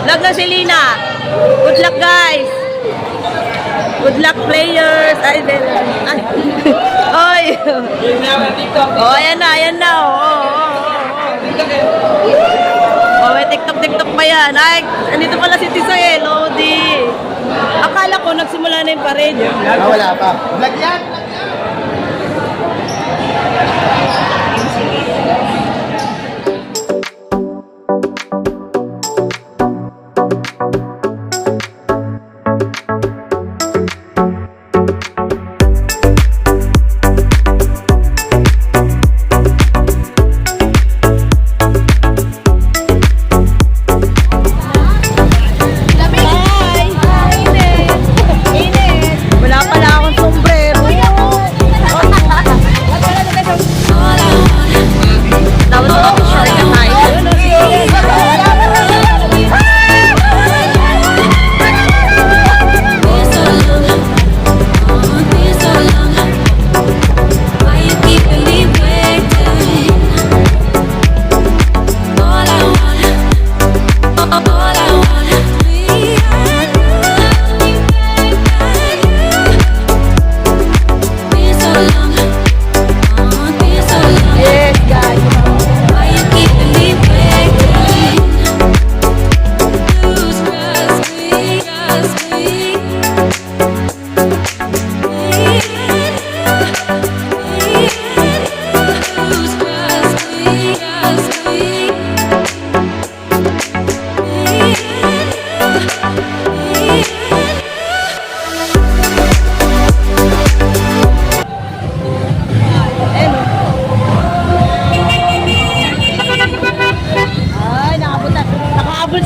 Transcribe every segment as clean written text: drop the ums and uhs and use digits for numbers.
Vlog na si Lina. Good luck, guys. Good luck, players. Ay, ay. Oy. Oh, ayan na, ayan na. Oh, may TikTok pa yan. Ay, andito pala si Tisoy, Lodi. Akala ko nagsimula na yung parade. Wala pa. Vlog yan.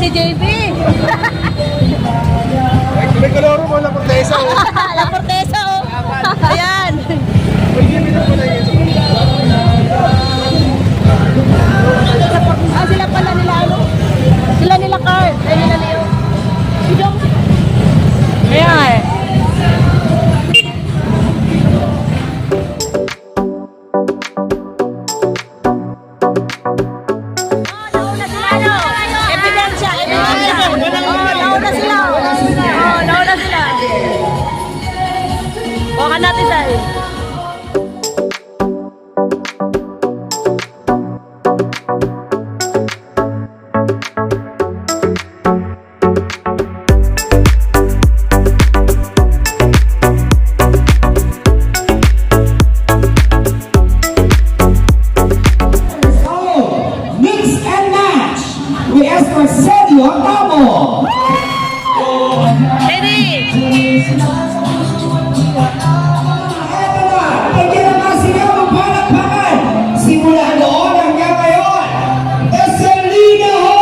Si JB. May kaloro mo, La Portesa. La Portesa, oh. Ayan. Sila pala nila, ano? Sila nila Card. Ay, nila Leo. Idong. Ayan, eh. Baka natin sa'yo. Mix and match. We ask for Sergio Tamo. Ready? Simula noon hanggang ngayon, Eselina Ho!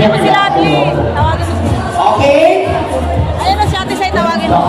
Tawagin mo si Ate. Tawagin mo. Okay? Ayun na si Ate Sai, tawagin mo.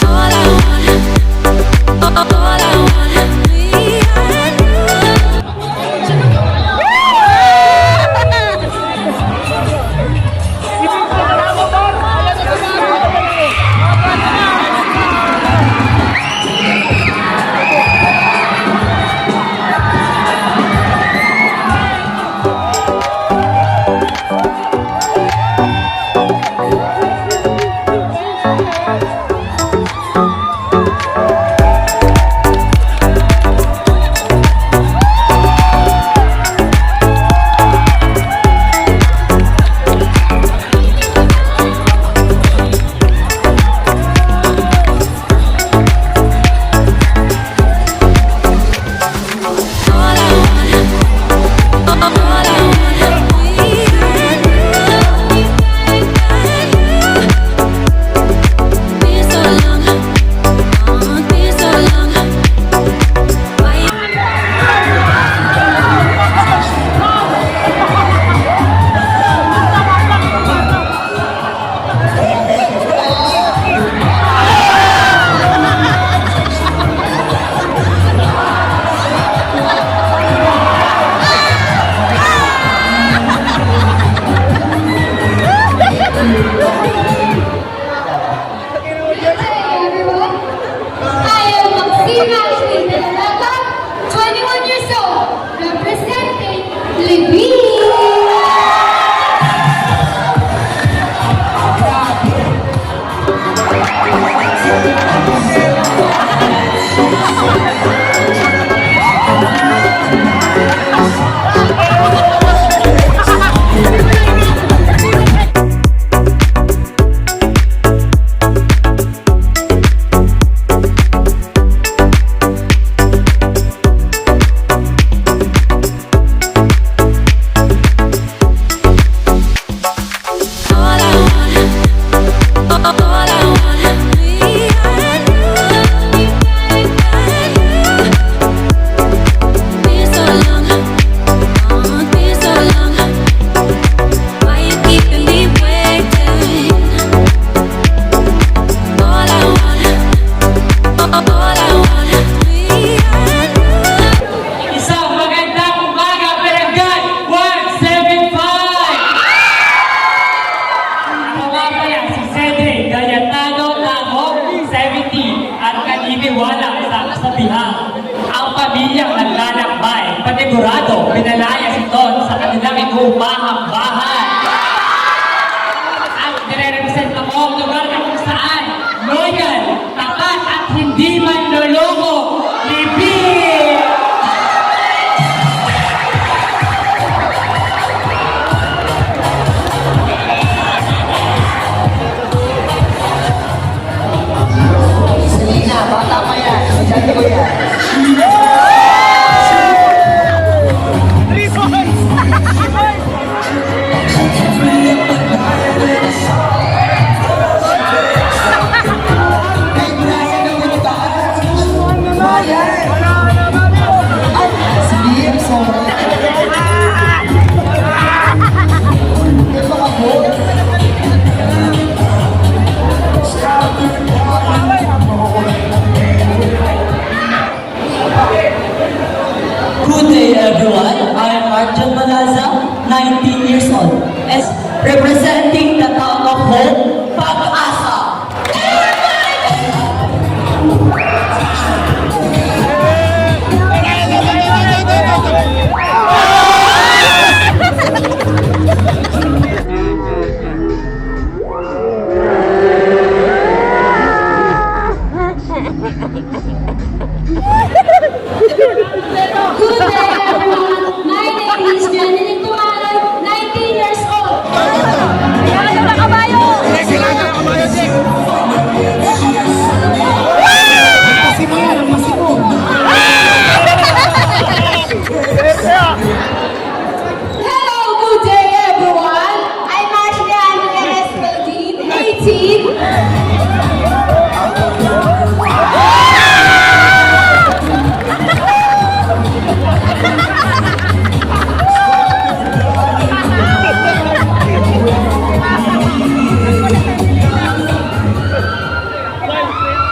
All I want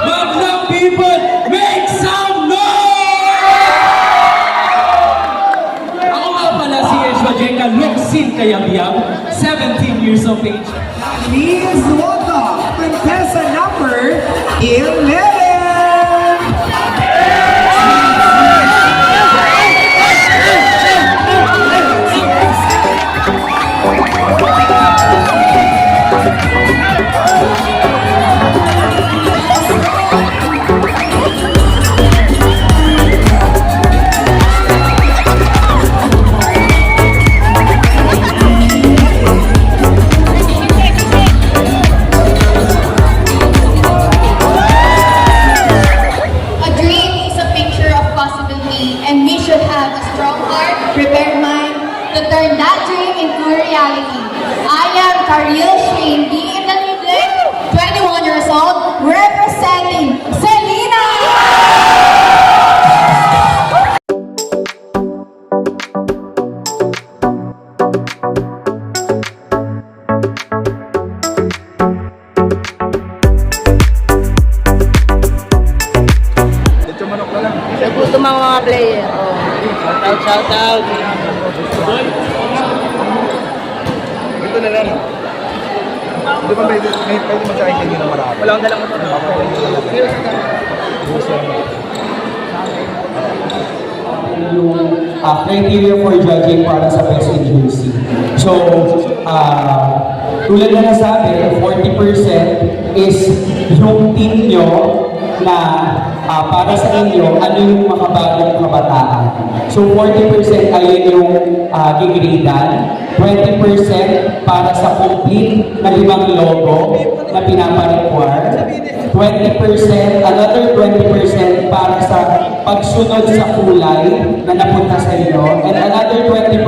Magna people, make some noise! Ako nga pala si Yeshua Jenga Luxin Kayamyam, 17 years of age. Please welcome contestant number 11! A dream is a picture of possibility, and we should have a strong heart, prepared mind to turn that dream into a reality. I am Karil Shane, being in the lead, 21 years old, representing Selena! Dito manok na lang. Nagutom ang mga player. Oh. Shout out. Ito na lang. Di ba pwede mo sa akin hindi na marami? Wala akong dalang Yung criteria for judging para sa best in jersey. So, tulad na nasabi, 40% is yung team nyo na para sa inyo, ano yung makabagong kabataan. So, 40% ayun yung gigradan, 20% para sa complete na 5 logo na pinapa-require, 20%, another 20% para sa pagsunod sa kulay na napunta sa inyo, and another 20%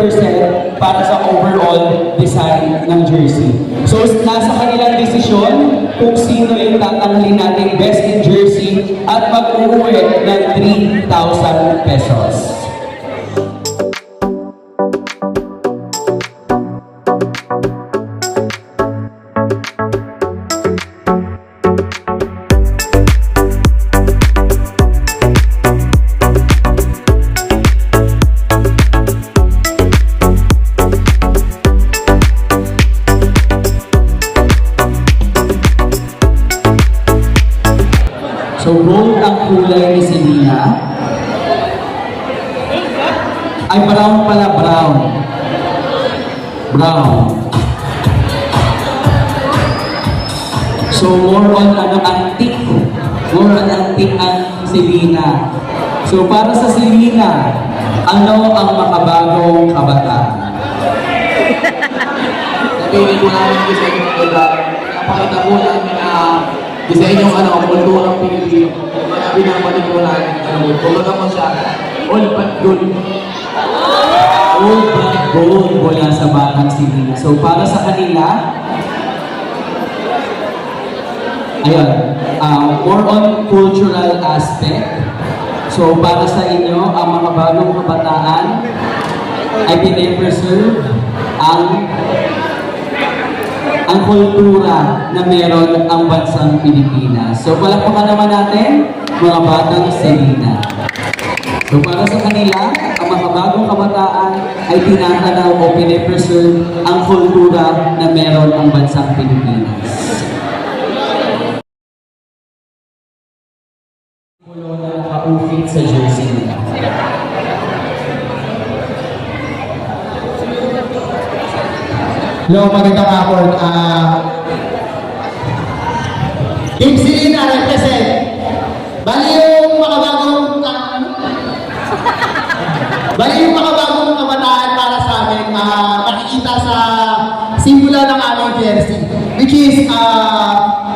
para sa overall design ng jersey. So, nasa kanilang desisyon kung sino yung tatanghalin natin best in jersey at mag-uwi ng 3,000 pesos. So, gold ang kulay ni Selena. Ay, brown pala, brown. Brown. So, more on antique. More on antique ang Selena. So, para sa Selena, ano ang makabagong kabataan? Napili ko namin design ng lugar. Napakita ko namin na design yung kulturang Pilipino. Kaya binabalik ko namin. Kumbaga mo siya, all but good. Gold but gold mula sa Batang Selena. So, para sa kanila, ayun, more on cultural aspect. So, para sa inyo, ang mga bagong kabataan ay pine-preserve ang kultura na meron ang bansang Pilipinas. So, palakpakan naman natin, mga Batang Selena. So, para sa kanila, ang mga bagong kabataan ay tinatanaw o pine-preserve ang kultura na meron ang bansang Pilipinas. Kulo na naka-ufit sa jersey nila. Hello, magandang hapon. Team Selena represent. Bali yung makabagong kabataan para sa amin, makikita sa simbolo ng aming jersey, which is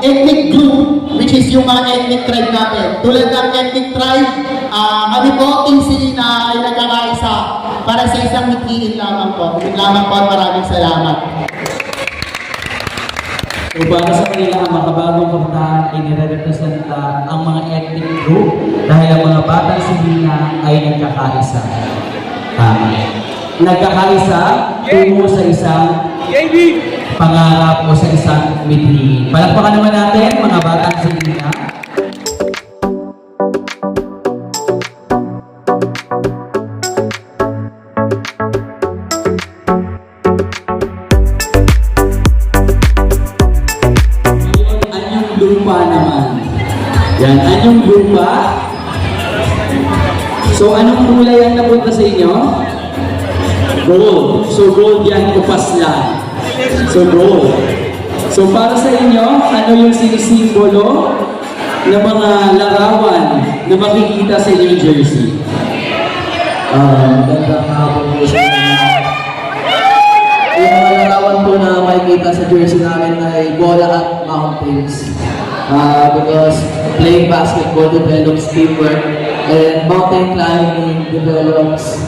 ethnic group, which is yung mga ethnic tribe natin. Tulad ng ethnic tribe, kami po, Team Selena, ay nagkakaisa para sa isang mithiin lamang po. Lamang po at maraming salamat. So para sa kanila, ang makabagong kabataan ay nire-representa ang mga ethnic group dahil ang mga batang Silina ay nagkakaisa. Nagkakaisa tungo sa isang pangarap o sa isang mithiin. Palakpakan naman natin mga batang Silina. Anyong lupa naman. Yan, anyong lupa. So, anong kulay ang napunta sa inyo? Gold. So, gold yan, upas lang. So, gold. So, para sa inyo, ano yung sinisimbolo ng mga larawan na makikita sa inyong jersey? Magandang hapon po sa inyo. Yung mga larawan po na makikita sa jersey namin ay bola at mountains. Because playing basketball develops teamwork and mountain climbing develops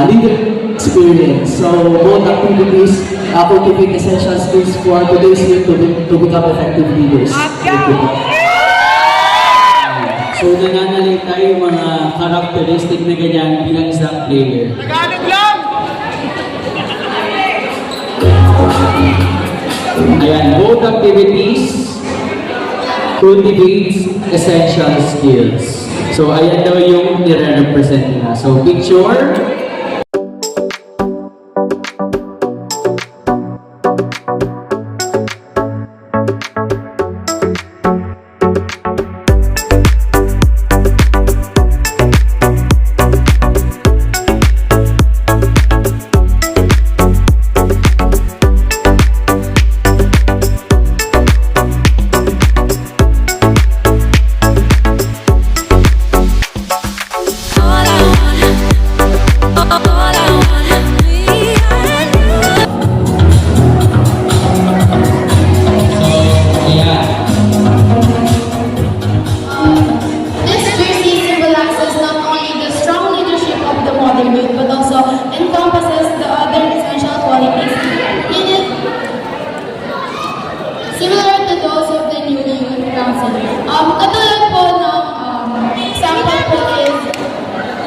leadership experience. So both activities cultivate essential skills for today's youth to become effective leaders. So, nananalay tayo yung mga karakteristik na ganyan bilang isang player. Ayan, both activities cultivates essential skills. So, ayan daw yung nire-represent nila. So, picture. This jersey symbolizes not only the strong leadership of the modern youth, but also encompasses the other essential qualities needed, similar to those of the new youth council. Katulad po ng example po is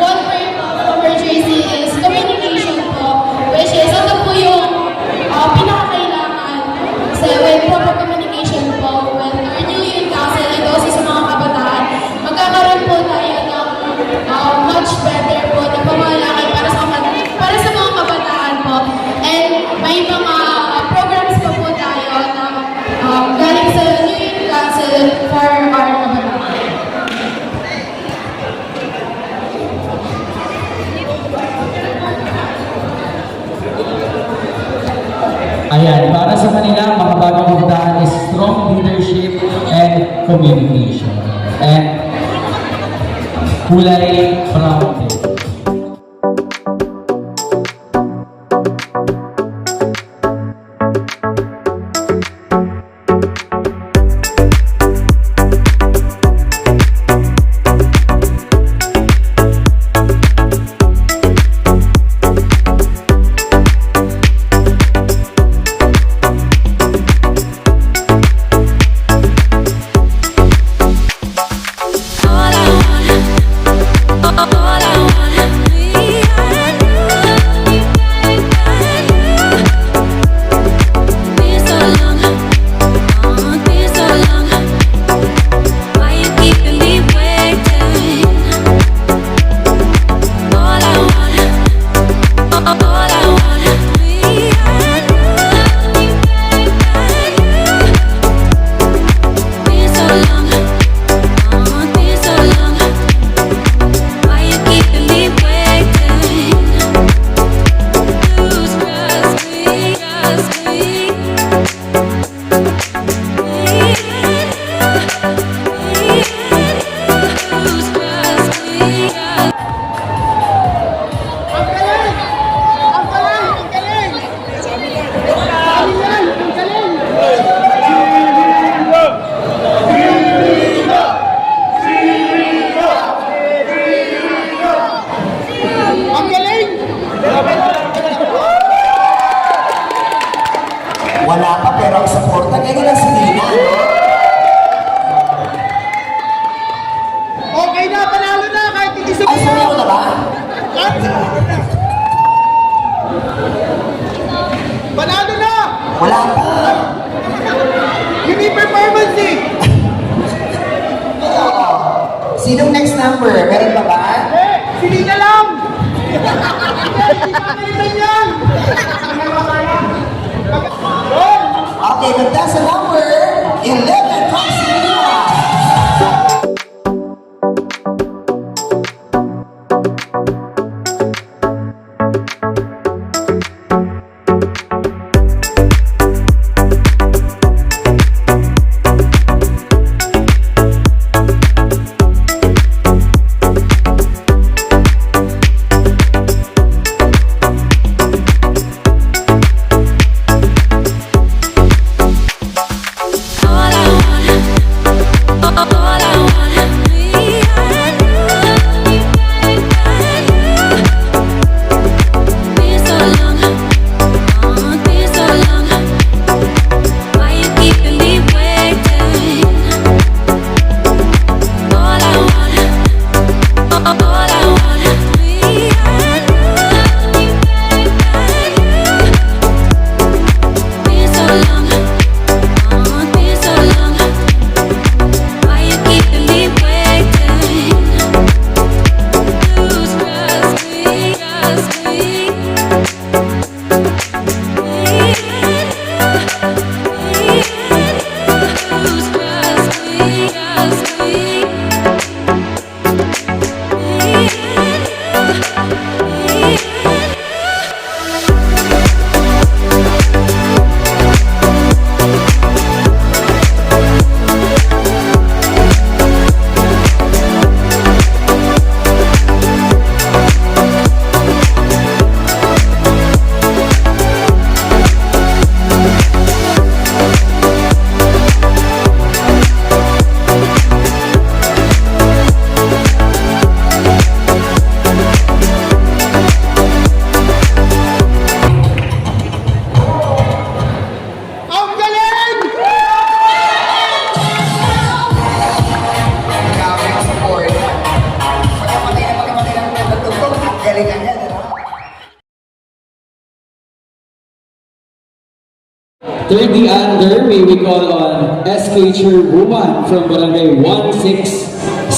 one part of our jersey is communication po, which is ito po yung pinakakailangan kasi with proper communication po with our new youth council and also sa mga kabataan, magkakaroon po tayo ng much better po na pamamalaki para sa mga kabataan po. And may mga programs pa po tayo na galing sa new youth council for our kabataan. Ayan, para sa kanila, mga bagong kabataan is strong leadership and communication. And kulay brown din. All I want Sinong next number? Meron pa ba? Sige na lang! Okay, contestant number 11 from Selena. Ang galing! Grabe ang support. Pagkapatay ng tugtog, ang galing na yan. 30 under, may we call on SK Chairwoman from Barangay 167,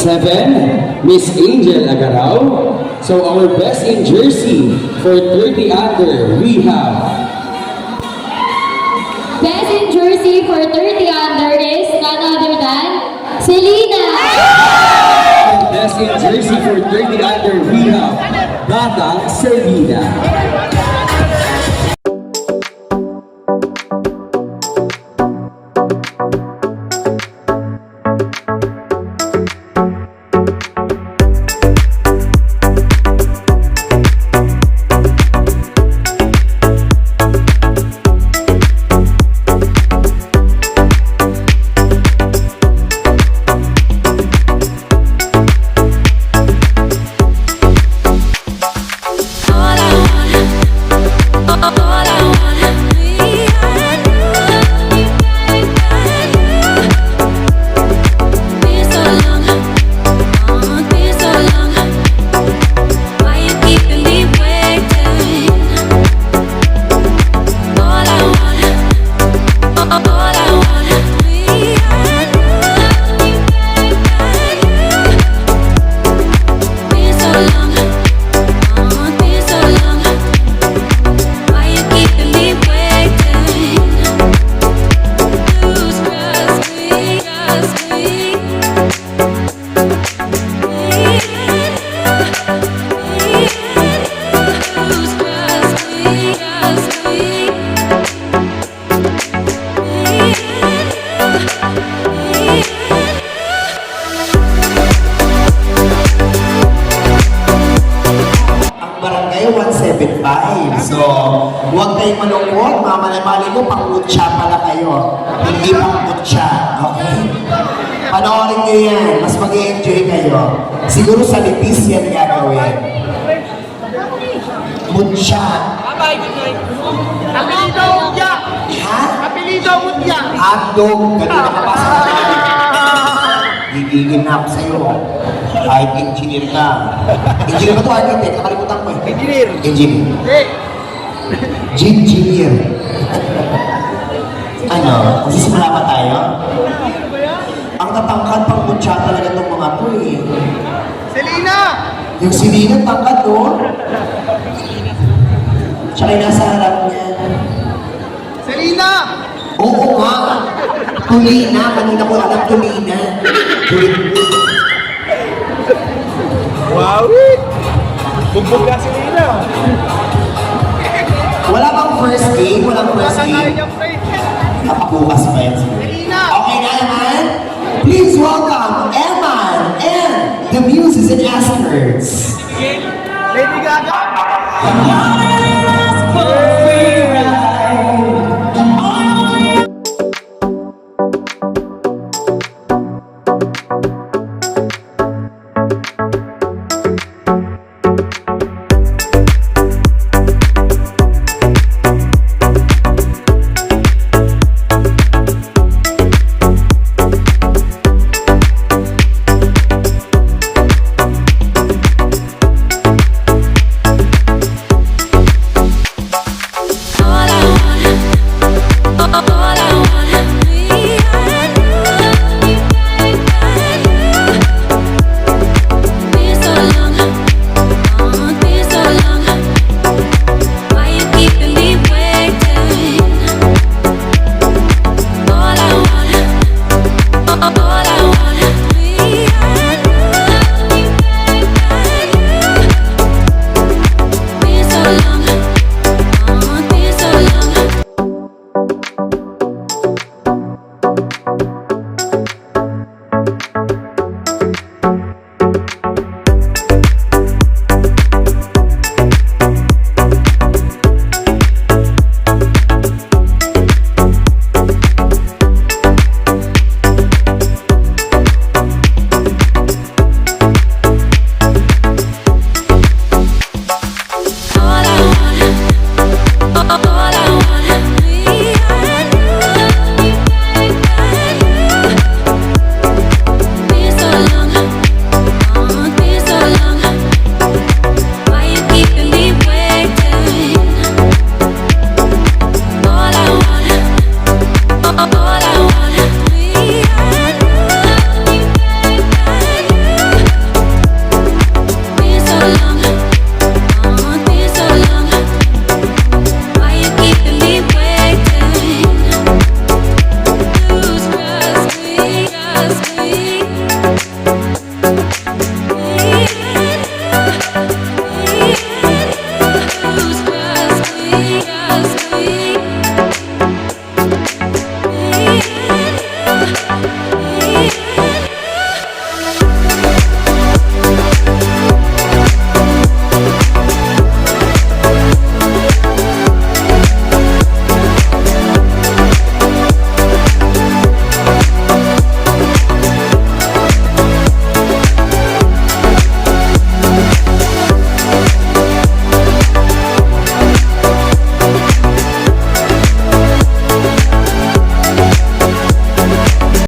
Miss Angel Agaraw. So our best in jersey for 30 under, we have Best in jersey for 30 under is none other than Selena. best in jersey for 30 under, we have Batang Selena. Barangay 175. So, huwag kayong malungkot. Mamalay-malay mo, pang-mutya pala kayo. Hindi pang-mutya. Okay? Panoorin nyo yan. Mas mag-enjoy kayo. Siguro sa lipis yan gagawin. Mutya. Apelido Mutya! Ha? Apelido Mutya! Hotdog. Ganun nakapasok na. Gigigil na ako sa'yo. Kahit engineer ka. Engineer ba ito? Architect? Nakalimutan ko eh. Engineer. Engineer. Hey! Engineer. Ano? Magsisimula pa tayo? Ang tatangkad pang mutya talaga itong mga po eh. Yung si Rina, tangkad, no? Tsaka yung nasa harap niya. Selena! Oo nga. Tulina. Kanina ko alam tulina. Wow! Bugbog ka Selena! Wala bang first game? Walang first Nasaan tayo game? niya, pre? Napabukas pa yan. Selena! Okay na naman? Please welcome Eman and the Muses and Askers. Lady Gaga!